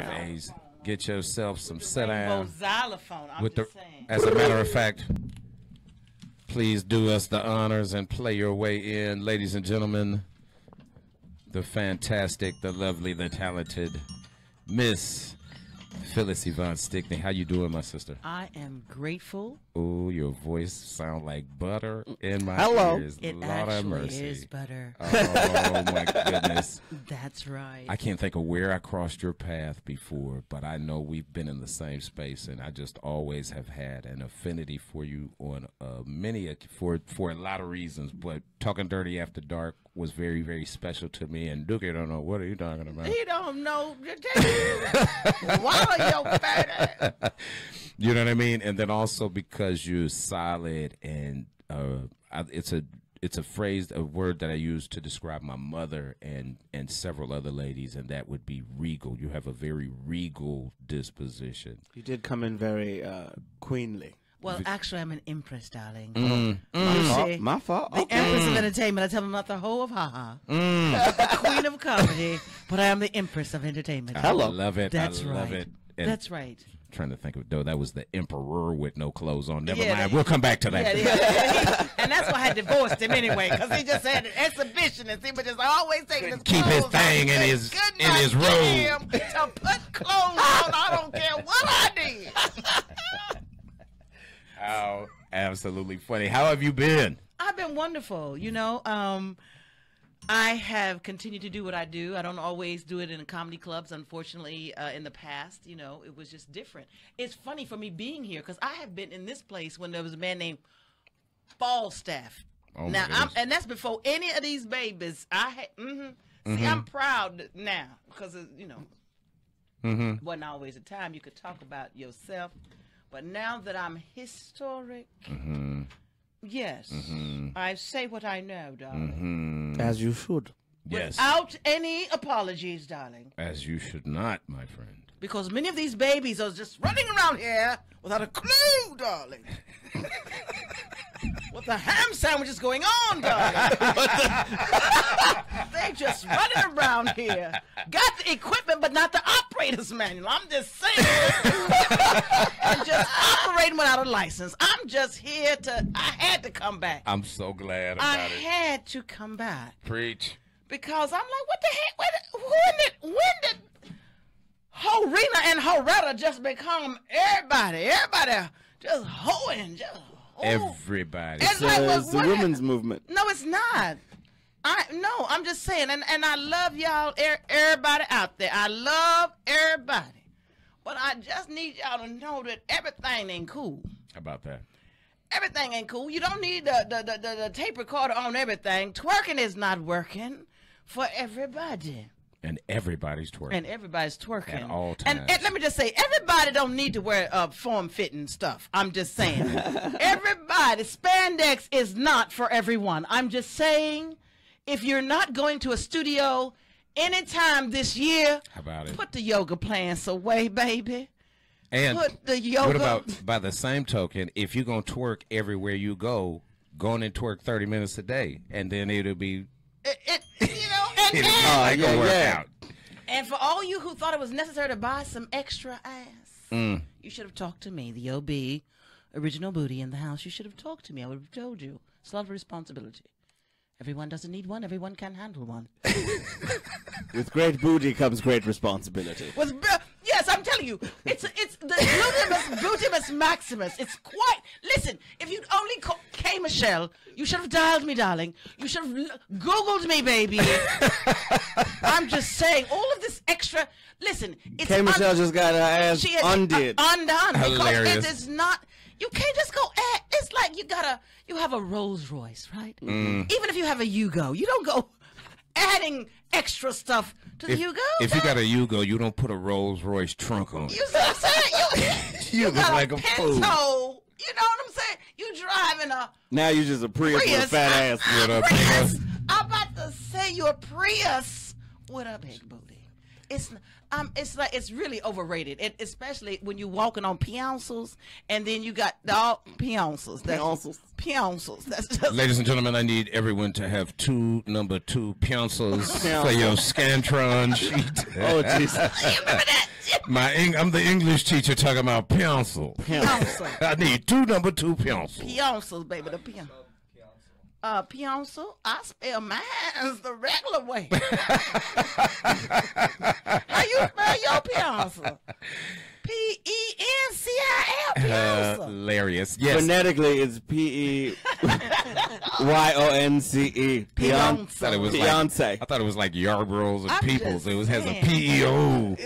Phase. Get yourself some sit Rainbow down. xylophone. I'm With the, just saying. as a matter of fact, please do us the honors and play your way in, ladies and gentlemen. The fantastic, the lovely, the talented Miss Phyllis Yvonne Stickney. How you doing, my sister? I am grateful. Oh, your voice sounds like butter in my ears. It Lord actually have mercy. is butter. Oh my goodness. That's right. I can't think of where I crossed your path before, but I know we've been in the same space, and I just always have had an affinity for you on for a lot of reasons. But Talking Dirty After Dark was very, very special to me. And Dookie don't know, what are you talking about? He don't know. Swallow your fat ass. You know what I mean? And then also because you're solid, and it's a phrase, a word that I use to describe my mother and several other ladies, and that would be regal. You have a very regal disposition. You did come in very queenly. Well, actually, I'm an empress, darling. My fault. The empress of entertainment. I tell them not the hoe of ha-ha. The queen of comedy, but I am the empress of entertainment. Hello. I love it. That's I love right. it. And That's right. Trying to think of, though, that was the emperor with no clothes on. Never Yeah, mind. We'll come back to that. And that's why I divorced him anyway, because he just had an exhibition and he was just always taking his Keep his clothes thing off. in his Couldn't robe. him to put clothes on. I don't care what I did. Oh, absolutely funny. How have you been? I've been wonderful. You know, I have continued to do what I do. I don't always do it in comedy clubs, unfortunately. In the past, you know, it was just different. It's funny for me being here because I have been in this place when there was a man named Falstaff. Oh, now, and that's before any of these babies. See, I'm proud now because, you know, wasn't always a time you could talk about yourself. But now that I'm historic, yes, I say what I know, darling. As you should. Yes. Without any apologies, darling. As you should not, my friend. Because many of these babies are just running around here without a clue, darling. What the ham sandwich is going on, darling? They just running around here. Got the equipment, but not the operator's manual. I'm just saying. And just operating without a license. I'm just here I had to come back. I'm so glad about it. I had to come back. Preach. Because I'm like, what the heck? When did Horena and Horetta just become everybody? Everybody just hoeing, just everybody. It's the women's movement. No, it's not. I'm just saying, and I love y'all, everybody out there. I love everybody. But I just need y'all to know that everything ain't cool. How about that? Everything ain't cool. You don't need the tape recorder on everything. Twerking is not working for everybody. And everybody's twerking. And everybody's twerking. At all times. And let me just say, everybody don't need to wear form-fitting stuff. I'm just saying. Everybody, spandex is not for everyone. I'm just saying, if you're not going to a studio anytime this year, how about it? Put the yoga pants away, baby. And put the yoga. What about, by the same token, if you're going to twerk everywhere you go on and twerk 30 minutes a day, and then it'll be... like a workout. And for all you who thought it was necessary to buy some extra ass, you should have talked to me, the OB, original booty in the house. You should have talked to me. I would have told you. It's a lot of responsibility. Everyone doesn't need one. Everyone can handle one. With great booty comes great responsibility. Yes, I'm telling you, it's the glutimus maximus. It's quite. Listen, if you'd only K Michelle, you should have dialed me, darling. You should have Googled me, baby. I'm just saying, all of this extra. Listen, it's K Michelle just got her ass undid. Undone. Hilarious. Because it is not. You can't just go. It's like you have a Rolls Royce, right? Even if you have a Yugo, you don't go adding extra stuff to the Yugo. If you got a Yugo, you don't put a Rolls Royce trunk on. You see what I'm saying? You look got like a Pinto. fool. You know what I'm saying? You driving a now you just a Prius with a fat ass. Prius. I'm about to say you're a Prius with a big booty. it's like it's really overrated, especially when you're walking on pencils, and then you got all pencils. Pencils. That's just. Ladies and gentlemen, I need everyone to have number 2 pencils for your Scantron sheet. Oh, Jesus. You remember that? I'm the English teacher talking about pencil. Pencil. I need number 2 pencils. Pencils, baby, the pencil. Pencil, I spell mine the regular way. How you spell your pencil? P-E-N-C-I-L, pencil. Hilarious. Yes. Phonetically, it's P-E-Y-O-N-C-E. Beyonce. Beyonce. I thought it was like Yarboroughs and I'm Peoples. just It has a saying. P-E-O-N-C-I-L-S.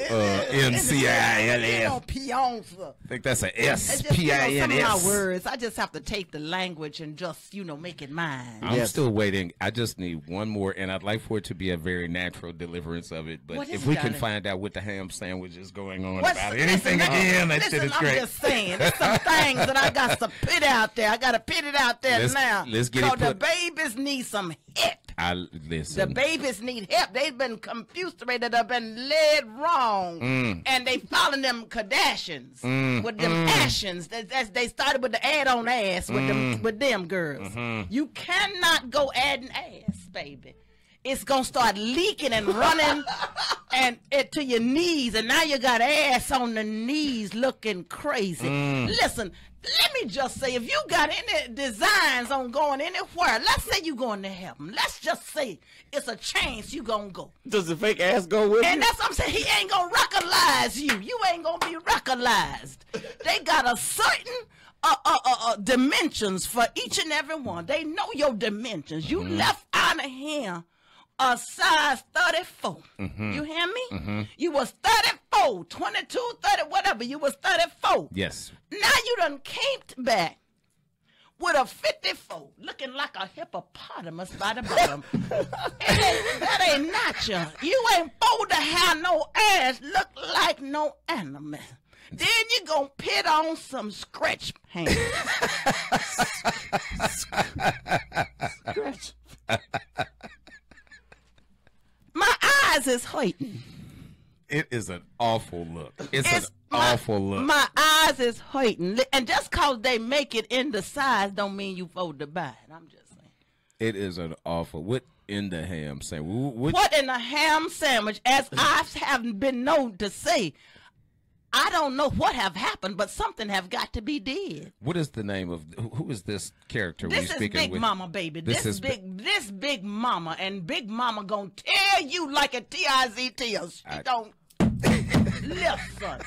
Pencil. I think that's a It's just, some of S-P-I-N-S. my words, I just have to take the language and just, make it mine. I'm Yes. still waiting. I just need one more, and I'd like for it to be a very natural deliverance of it. But What is if it, we can darling? find out what the ham sandwich is going on What's- about listen, anything again, that shit is I'm great. just saying, there's some things that I got to put out there. I got to put it out there now. Let's get so it the put. babies need some help. The Listen. babies need help. They've been confused, they've been led wrong, and they following them Kardashians with them Ashens. They started with the add on ass with them girls. You cannot go adding ass, baby. It's gonna start leaking and running and it to your knees, and now you got ass on the knees looking crazy. Listen, let me just say, if you got any designs on going anywhere, let's say you going to heaven. Let's just say it's a chance you gonna go. Does the fake ass go with And you? that's what I'm saying. He ain't gonna recognize you. You ain't gonna be recognized. They got a certain dimensions for each and every one. They know your dimensions. You left out of here a size 34. You hear me? You was 34, 22, 30, whatever. You was 34. Yes. Now you done came back with a 54, looking like a hippopotamus by the bottom. That ain't not you. You ain't supposed to have no ass look like no animal. Then you gonna put on some scratch pants. Scratch. My eyes is hurting. It is an awful look. It's an awful look. My eyes is hurting. And just cause they make it in the size don't mean you supposed to buy it. I'm just saying. It is an awful. What in the ham sandwich? What in a ham sandwich, as I have been known to say, I don't know what have happened, but something have got to be did. What is the name of who is this character we This is speaking Big with? Mama, baby. This is This Big Mama, and Big Mama gonna tell you like a T-I-Z-T. She don't listen.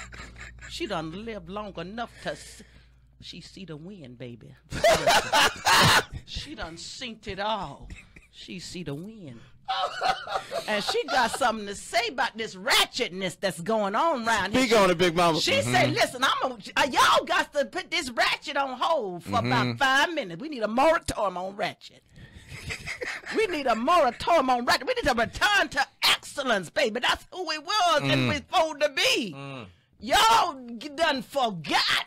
She done lived long enough to. She see the wind, baby. She done synced it all. She see the wind. And she got something to say about this ratchetness that's going on around here. Speak on it, Big Mama. She said, listen, y'all got to put this ratchet on hold for about 5 minutes. We need a moratorium on ratchet. We need a moratorium on ratchet. We need to return to excellence, baby. That's who we was and we supposed to be. Y'all done forgot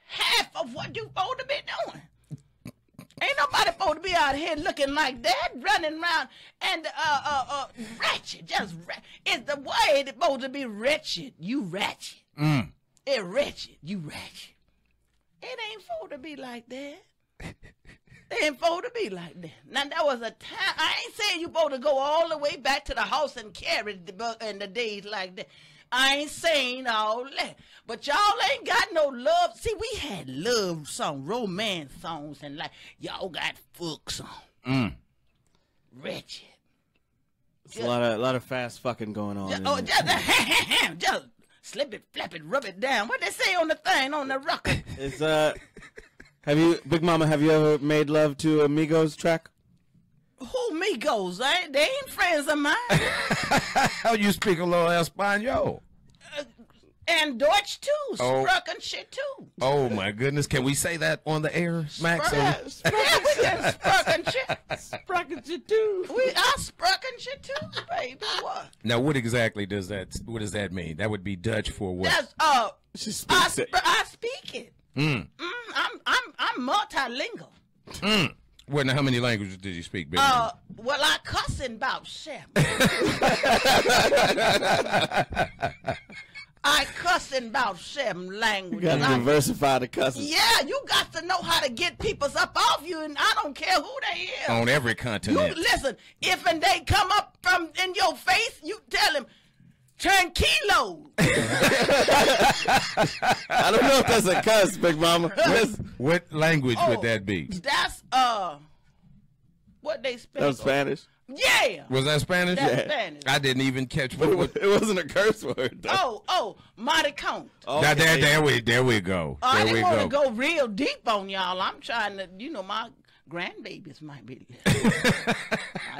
half of what you supposed to be doing. Ain't nobody supposed to be out here looking like that, running around and ratchet. It's the way it's supposed to be wretched. You ratchet. It wretched. You ratchet. It ain't supposed to be like that. It ain't supposed to be like that. Now, there was a time, I ain't saying you supposed to go all the way back to the house and carry the in the days like that. I ain't saying all that. But y'all ain't got no love. See, we had love songs, romance songs, and like, y'all got fuck songs. Wretched. It's a lot of fast fucking going on. Just slip it, flap it, rub it down. What they say on the thing, on the record? It's Big Mama, have you ever made love to a Migos track? Who Migos? They ain't friends of mine. How you speak a little Espanol? And Deutsch too. Oh. Spruck and shit too. Oh my goodness! Can we say that on the air, Max? Yeah, we can spruck and shit. Spruck and shit too. I spruck and shit too, baby. What? Now, what exactly does that? What does that mean? That would be Dutch for what? That's She speaks it. I speak it. I'm multilingual. Well, now, how many languages did you speak, Big Mama? Well, I cussing about 7. I cussing about 7 languages. You got to diversify the cussing. Yeah, you got to know how to get people up off you, and I don't care who they is. On every continent. You listen, if and they come up from in your face, you tell them, tranquilo. I don't know if that's a cuss, Big Mama. What language would that be? That's what they speak. That was Spanish. Yeah. Was that Spanish? That's Spanish. I didn't even catch what. It wasn't a curse word, though. maricón. Okay. There we go. I didn't want to go real deep on y'all. I'm trying to, my grandbabies might be.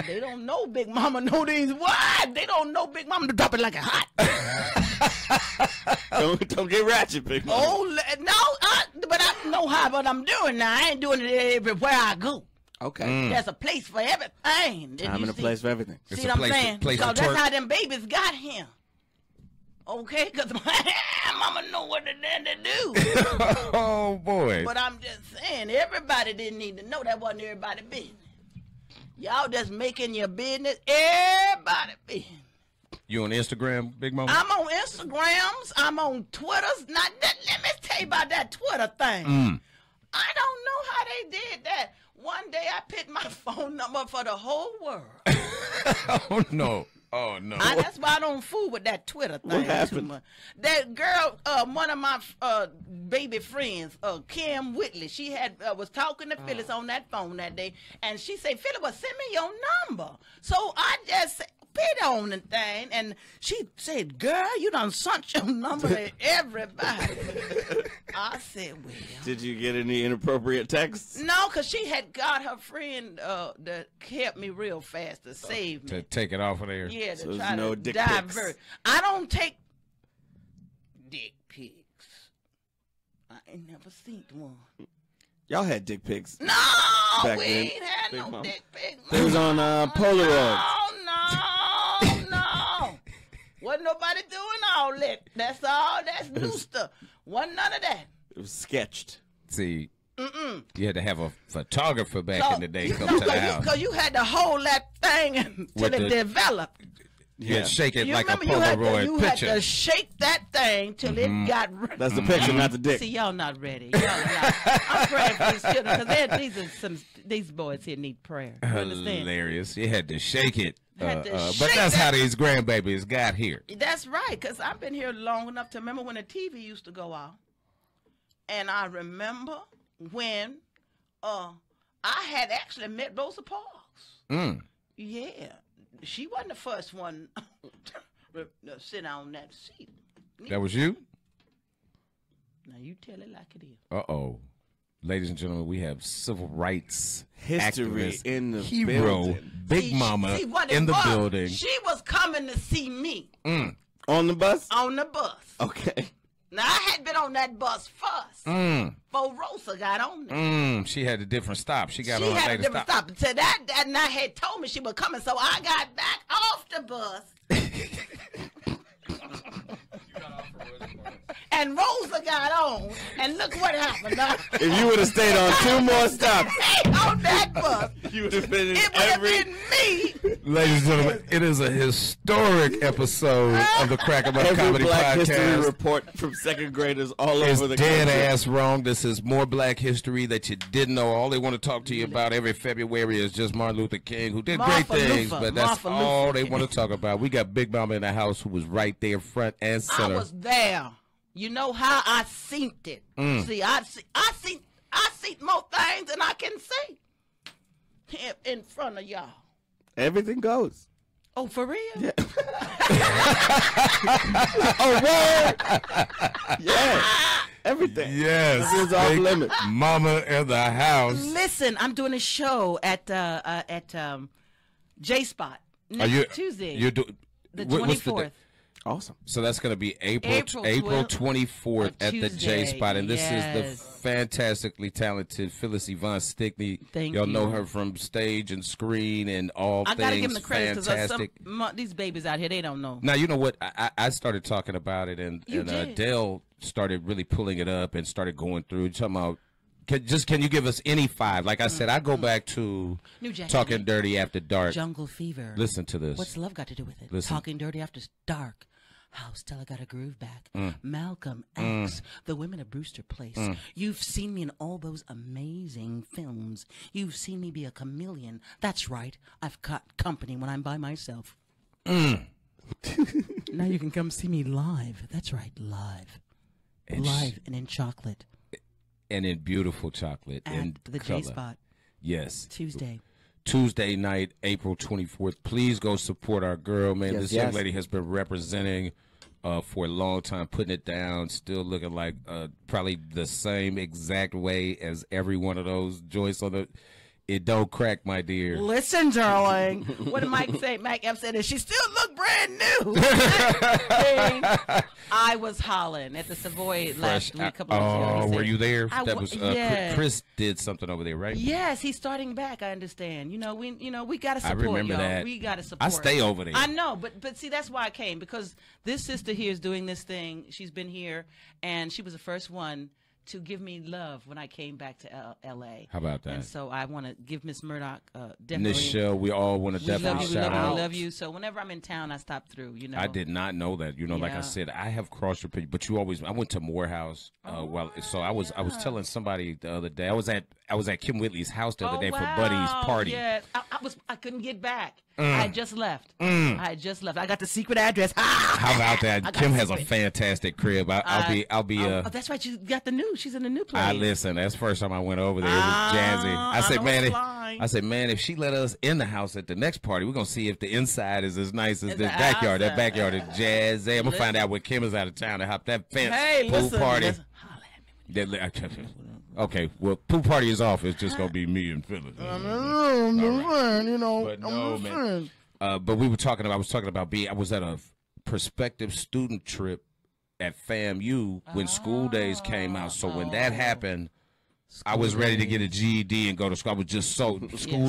They don't know Big Mama know these words. They don't know Big Mama to drop it like a hot. Don't get ratchet, Big Mama. Oh, no, but I know what I'm doing now. I ain't doing it everywhere I go. Okay. There's a place for everything. Time and a place for everything. See what I'm saying? So that's how them babies got him. Okay? Because my mama know what the daddy do. Oh, boy. But I'm just saying, everybody didn't need to know that wasn't everybody's business. Y'all just making your business everybody's business. You on Instagram, Big Mama? I'm on Instagrams. I'm on Twitters. Now, let me tell you about that Twitter thing. I don't know how they did that. One day I picked my phone number for the whole world. Oh, no. Oh, no. That's why I don't fool with that Twitter thing. What happened? Too much. That girl, one of my baby friends, Kim Whitley, she had was talking to Phyllis on that phone that day, and she said, Phyllis, well, send me your number. So I just bit on the thing, and she said, girl, you done sent your number to everybody. I said, well. Did you get any inappropriate texts? No, because she had got her friend that kept me real fast to save me. To take it off of there? Yeah, So to there's try no to dick divert. pics. I don't take dick pics. I ain't never seen one. Y'all had dick pics. No, Back we then. ain't had Big no Mama. dick pics. They was on Polaroid. No. Wasn't nobody doing all that. That's all. That's new stuff. Wasn't none of that. It was sketched. See, you had to have a photographer back in the day come to the house. Because you had to hold that thing until it developed. You had to shake it You like a remember Polaroid you picture. had to shake that thing till it got ready. That's the picture, not the dick. See, y'all not ready. Y'all not. I'm praying for these children because these boys here need prayer. You understand? Hilarious. You had to shake it. Had to But shake that's that- how these grandbabies got here. That's right, because I've been here long enough to remember when the TV used to go off. And I remember when I had actually met Rosa Parks. Yeah. She wasn't the first one to sit on that seat. That was you? Now you tell it like it is. Uh-oh. Ladies and gentlemen, we have civil rights History activist, in the hero, building. Big Mama See what it in the was. building. She was coming to see me On the bus? on the bus. Okay. Now, I had been on that bus first before Rosa got on there. She had a different stop. She got on She a had a later different stop. stop. So that night had told me she was coming, so I got back off the bus. And Rosa got on, and look what happened. If you would have stayed on 2 more stops, on that bus, you would have been in it would have every... been me. Ladies and gentlemen, it is a historic episode of the Crack 'em Up Every Comedy Black History Podcast. report from 2nd graders all It's over the dead country. ass wrong. This is more Black history that you didn't know. All they want to talk to you about every February is just Martin Luther King, who did Martha great things, Luther. but that's Martha all Luther. they want to talk about. We got Big Mama in the house who was right there, front and I center. was there. You know how I seen it. See, I see more things than I can see here in front of y'all. Everything goes. Oh, for real? Yeah. Oh, word. Yeah. Everything. Yes, This is off Big limits. Mama in the house. Listen, I'm doing a show at J Spot Are you Tuesday, You do the what's the 24th. date? Awesome. So that's going to be April April 24th at the J Tuesday, Spot, and this is the yes. fantastically talented Phyllis Yvonne Stickney. Thank Y'all know you. her from stage and screen and all I gotta things give them the credit because fantastic. these babies out here, they don't know. Now you know what I started talking about it, and You did. Adele started really pulling it up and started going through talking about Can you give us any 5? Like I said, I go back to New Jack Talking Henry. Dirty After Dark. Jungle Fever. Listen to this. What's love got to do with it? Listen. Talking Dirty After Dark. How Stella Got a Groove Back. Malcolm X. The Women of Brewster Place. You've seen me in all those amazing films. You've seen me be a chameleon. That's right. I've got company when I'm by myself. Now you can come see me live. That's right, live. Live and in chocolate. And in beautiful chocolate. At in the color. J-Spot. Yes. Tuesday night, April 24th. Please go support our girl, man. This young lady has been representing for a long time, putting it down, still looking like probably the same exact way as every one of those joints on the. It don't crack, my dear. Listen, darling. What did Mike say? Mike F said, she still look brand new. I was hollering at the Savoy last week. Oh, were you there? That was yes. Chris did something over there, right? Yes, he's starting back. I understand. We got to support. I remember that. We got to support. I stay over there. I know, but see, that's why I came, because this sister here is doing this thing. She's been here, and she was the first one to give me love when I came back to L.A. How about that? And so I want to give Miss Murdoch definitely. Miss Shell, we all want to definitely shout out. We love you. So whenever I'm in town, I stop through. I did not know that. Like I said, I have crossed your picture, but I went to Morehouse. So I was telling somebody the other day. I was at Kim Whitley's house the other day for Buddy's party. Yeah, I couldn't get back. I had just left. I got the secret address. How about that? Kim has a fantastic crib. I'll be. That's right. You got the new. She's in the new place. Listen. That's the first time I went over there. It was jazzy. I said, man, if she let us in the house at the next party, we're gonna see if the inside is as nice as the backyard. That backyard is jazzy. I'm gonna find out when Kim is out of town to hop that fence pool party. Okay, well, pool party is off. It's just gonna be me and Phyllis. But no, man. But I was talking about I was at a prospective student trip at FAMU when school days came out. So when that happened, I was ready to get a GED and go to school. I was just school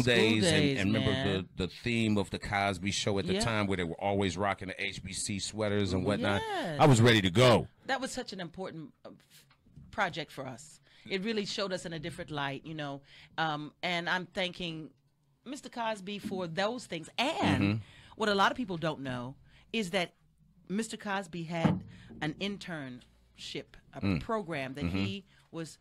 days and remember the theme of the Cosby Show at the time, where they were always rocking the HBC sweaters and whatnot. Yes. I was ready to go. That was such an important project for us. It really showed us in a different light, and I'm thanking Mr. Cosby for those things. And what a lot of people don't know is that Mr. Cosby had an internship, a program that he was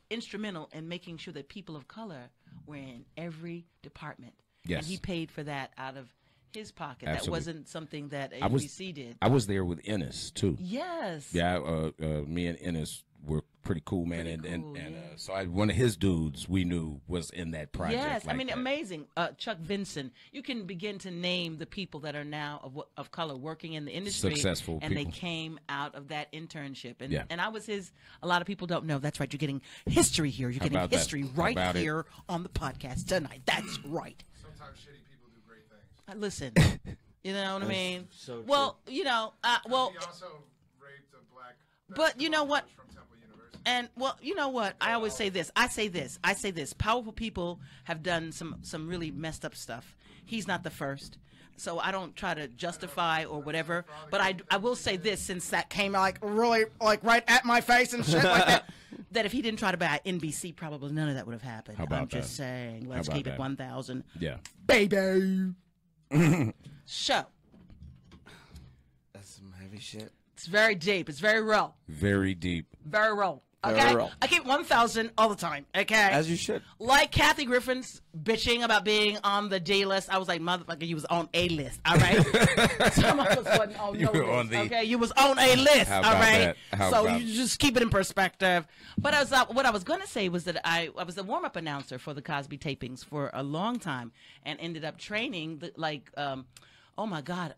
instrumental in making sure that people of color were in every department. Yes. And he paid for that out of his pocket. Absolutely. That wasn't something that ABC did. I was there with Ennis, too. Yes. Yeah, me and Ennis were pretty cool, man. So one of his dudes we knew was in that project. Yes, amazing. Chuck Vinson. You can begin to name the people that are now of color working in the industry. Successful and people. They came out of that internship. And I was his. A lot of people don't know. That's right. You're getting history here. You're getting history right here on the podcast tonight. That's right. Sometimes shitty people do great things. Listen, you know what I mean? So well, he also raped a black. But you know what? And well, you know what? I always say this. I say this. Powerful people have done some really messed up stuff. He's not the first. So I don't try to justify or whatever. But I will say this, since that came really right at my face and shit like that. That if he didn't try to buy NBC, probably none of that would have happened. How about I'm just saying. Let's keep it 1,000. Yeah. Baby. Show. That's some heavy shit. It's very deep. It's very raw. Very deep. Very raw. Okay, I keep 1,000 all the time. Okay, as you should. Like Kathy Griffin's bitching about being on the D list. I was like, motherfucker, you was on A list. All right, some of us wasn't on no list. Okay, you was on A list. All right, so you just keep it in perspective. But what I was gonna say was that I was the warm up announcer for the Cosby tapings for a long time, and ended up training oh my God,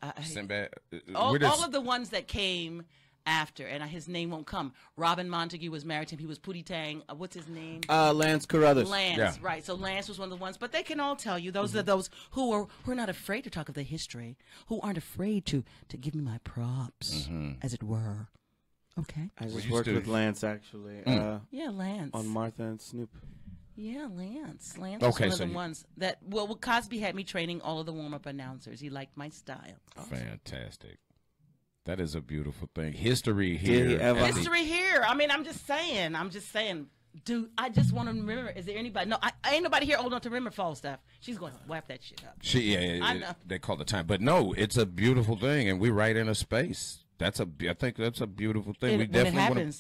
all of the ones that came after, and his name won't come. Robin Montague was married to him. He was Pootie Tang. What's his name? Lance Carruthers. Lance, right. So Lance was one of the ones. But they can all tell you, those are those who are not afraid to talk of the history, who aren't afraid to give me my props, as it were. Okay. I just worked with Lance, actually. Yeah, Lance. On Martha and Snoop. Yeah, Lance. Lance was one of the ones that, Cosby had me training all of the warm-up announcers. He liked my style. Fantastic. That is a beautiful thing. History here. History here. I mean, I'm just saying. Dude, I just want to remember. Is there anybody? No, ain't nobody here old enough to remember fall stuff. She's going to wrap that shit up. I know. They call the time. But no, it's a beautiful thing, and we write in a space. I think that's a beautiful thing. We definitely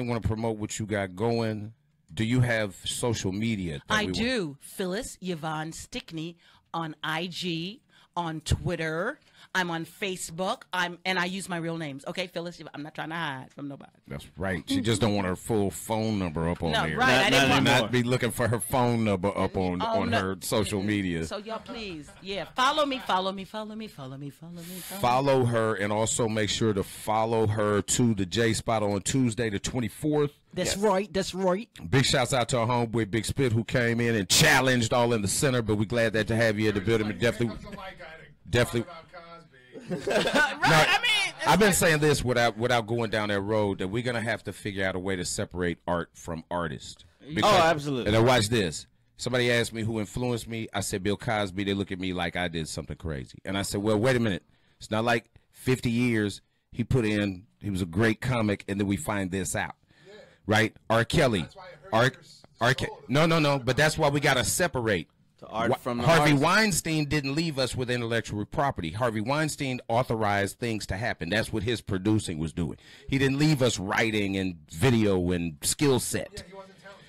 want to promote what you got going. Do you have social media? I do. Phyllis Yvonne Stickney on IG, on Twitter. I'm on Facebook. And I use my real names. Okay, Phyllis. I'm not trying to hide from nobody. That's right. She just don't want her full phone number up on there. Right. I didn't want not be looking for her phone number up on her social media. So y'all, please, follow me. Follow her, and also make sure to follow her to the J Spot on Tuesday the 24th. That's right. Big shouts out to our homeboy Big Spit, who came in and challenged all in the center. But we're glad that to have you in the building. Definitely. I've been saying this without going down that road, that we're gonna have to figure out a way to separate art from artist. Absolutely. And then watch this. Somebody asked me who influenced me. I said Bill Cosby. They look at me like I did something crazy. And I said, well, wait a minute. It's not like 50 years he put in. He was a great comic, and then we find this out, right? R. Kelly. No. But that's why we gotta separate. Art from Harvey Weinstein didn't leave us with intellectual property. Harvey Weinstein authorized things to happen. That's what his producing was doing. He didn't leave us writing and video and skill set.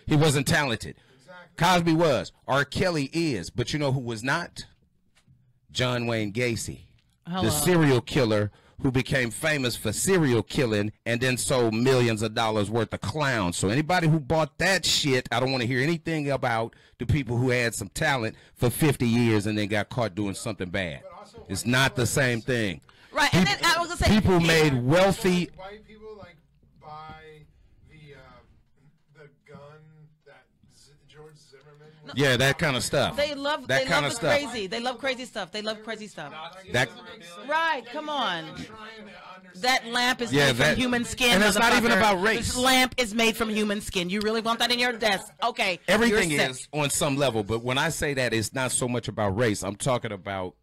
He wasn't talented. Exactly. Cosby was. R. Kelly is. But you know who was not? John Wayne Gacy. Hello. The serial killer who became famous for serial killing and then sold millions of dollars worth of clowns. So anybody who bought that shit, I don't want to hear anything about the people who had some talent for 50 years and then got caught doing something bad. It's not the same thing. Right, and then I was going to say, people made wealthy. White people like buy the gun that George Zimmerman. Yeah, that kind of stuff. They love that kind of stuff. Crazy. They love crazy stuff. That right. Come on. That lamp is made from human skin. And it's not even about race. This lamp is made from human skin. You really want that in your desk? Okay. Everything is on some level, but when I say that, it's not so much about race. I'm talking about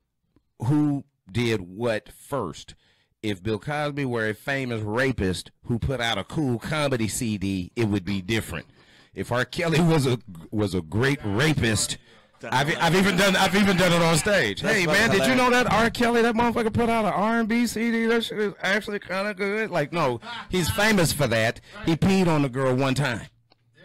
who did what first. If Bill Cosby were a famous rapist who put out a cool comedy CD, it would be different. If R. Kelly was a great rapist, I've even done it on stage. Hey man, did you know that R. Kelly, that motherfucker, put out an R&B CD? That shit is actually kind of good. Like, no, he's famous for that. He peed on the girl one time.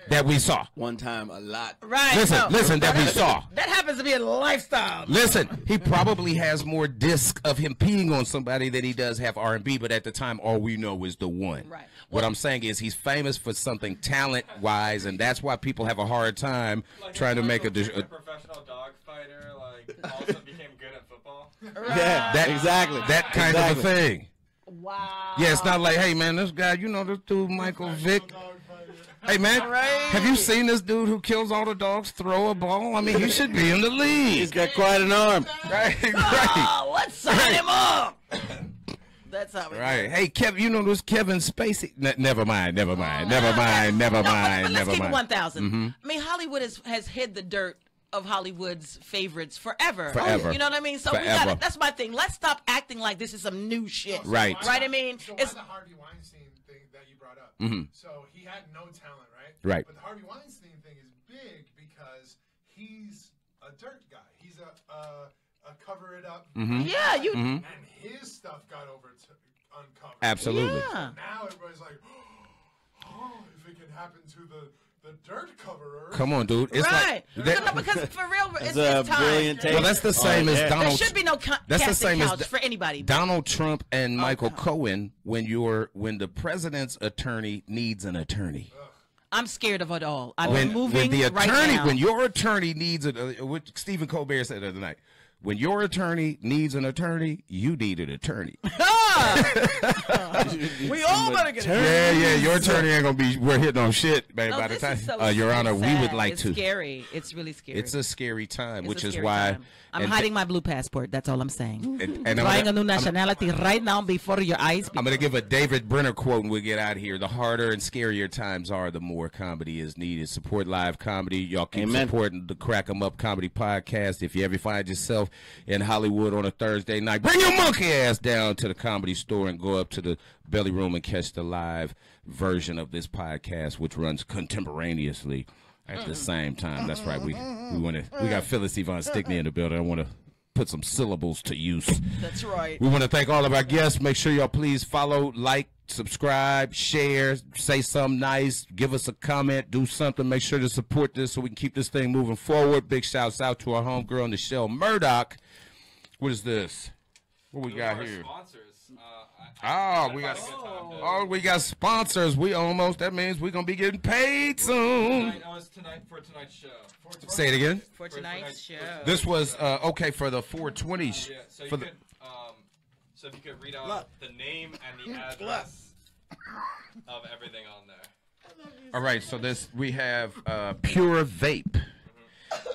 That we saw. One time, a lot. Right. Listen, that we saw. That happens to be a lifestyle. Listen, he probably has more disc of him peeing on somebody than he does have R&B, but at the time, all we know is the one. Right. What I'm saying is he's famous for something talent-wise, and that's why people have a hard time trying to make a professional dog fighter, like, also became good at football. Right. Yeah, exactly. That kind of a thing. Wow. Yeah, it's not like, hey, man, this guy, you know this dude, Michael Vick. Hey, man, have you seen this dude who kills all the dogs throw a ball? I mean, he should be in the league. He's got quite an arm. Right. Oh, let's sign him up. That's how we Right. Hey, Kevin, you know this Kevin Spacey? Never mind. But let's keep it 1,000. I mean, Hollywood has hid the dirt of Hollywood's favorites forever. You know what I mean? So that's my thing. Let's stop acting like this is some new shit. Right. Right? I mean, it's the Harvey Weinstein thing that you brought up. So he had no talent, right? Right. But the Harvey Weinstein thing is big because he's a dirt guy. He's a cover it up. Yeah, you. And his stuff got uncovered. Absolutely. Yeah. Now everybody's like, oh, if it can happen to the dirt coverer. Come on, dude. It's right. like because for real, it's a time. brilliant take. Well, that's the same as Donald. There should be no casting couch for anybody. Donald Trump and Michael Cohen when the president's attorney needs an attorney. I'm scared of it all. I'm moving right now. When your attorney needs what Stephen Colbert said the other night. When your attorney needs an attorney, you need an attorney. We all better get it. Yeah, your attorney ain't gonna be. We're hitting on shit, man. No, by the time, so Your Honor, sad. we would like it's to. It's scary. It's really scary. It's a scary time, which is why time. I'm hiding my blue passport. That's all I'm saying. And trying a new nationality right now before your eyes. I'm gonna give a David Brenner quote, and we'll get out of here. The harder and scarier times are, the more comedy is needed. Support live comedy. Y'all keep supporting the Crack 'em Up Comedy Podcast. If you ever find yourself in Hollywood on a Thursday night, bring your monkey ass down to the comedy Comedy Store and go up to the Belly Room and catch the live version of this podcast, which runs contemporaneously at the same time. That's right. We got Phyllis Yvonne Stickney in the building. I want to put some syllables to use. That's right. We want to thank all of our guests. Make sure y'all please follow, like, subscribe, share, say something nice, give us a comment, do something. Make sure to support this so we can keep this thing moving forward. Big shouts out to our homegirl, Nichelle Murdoch. What is this? What we got here? Sponsors. We got sponsors. That means we're gonna be getting paid soon. For tonight's show. Say it again. For tonight's show. This was okay for the 420. So if you could read out the name and the address of everything on there. All right, so we have Pure Vape.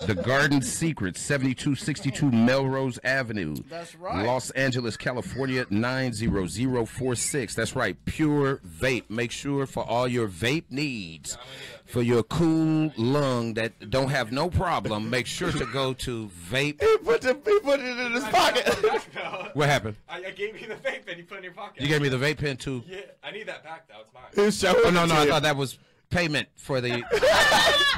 The Garden Secret, 7262 Melrose Avenue. That's right. Los Angeles, California, 90046. That's right, Pure Vape. Make sure for all your vape needs, for your cool lung that don't have no problem, make sure to go to Vape. He put it in his pocket. What happened? I gave you the vape pen you put in your pocket. You gave me the vape pen too? Yeah, I need that back though. It's mine. He was showing Oh, no, I it to thought that was payment for the...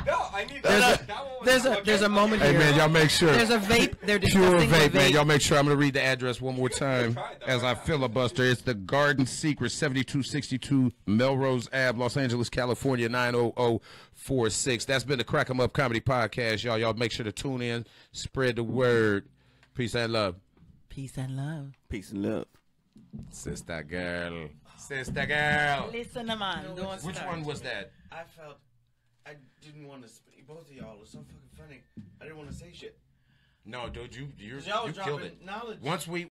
No, I need that. That one was There's a moment Hey, here. man, y'all make sure. There's a vape. They're Pure discussing Vape, the man. vape. Y'all make sure. I'm going to read the address one more time Try it, though, as I filibuster. It's the Garden Secret, 7262 Melrose Ave, Los Angeles, California, 90046. That's been the Crack 'em Up Comedy Podcast, y'all. Y'all make sure to tune in, spread the word. Peace and love. Peace and love. Peace and love. Sister girl. Sister girl. Listen to mine. Which one was that? I felt I didn't want to speak. Both of y'all are so fucking funny. I didn't want to say shit. No, dude, you Y'all was killed dropping it. knowledge. Once we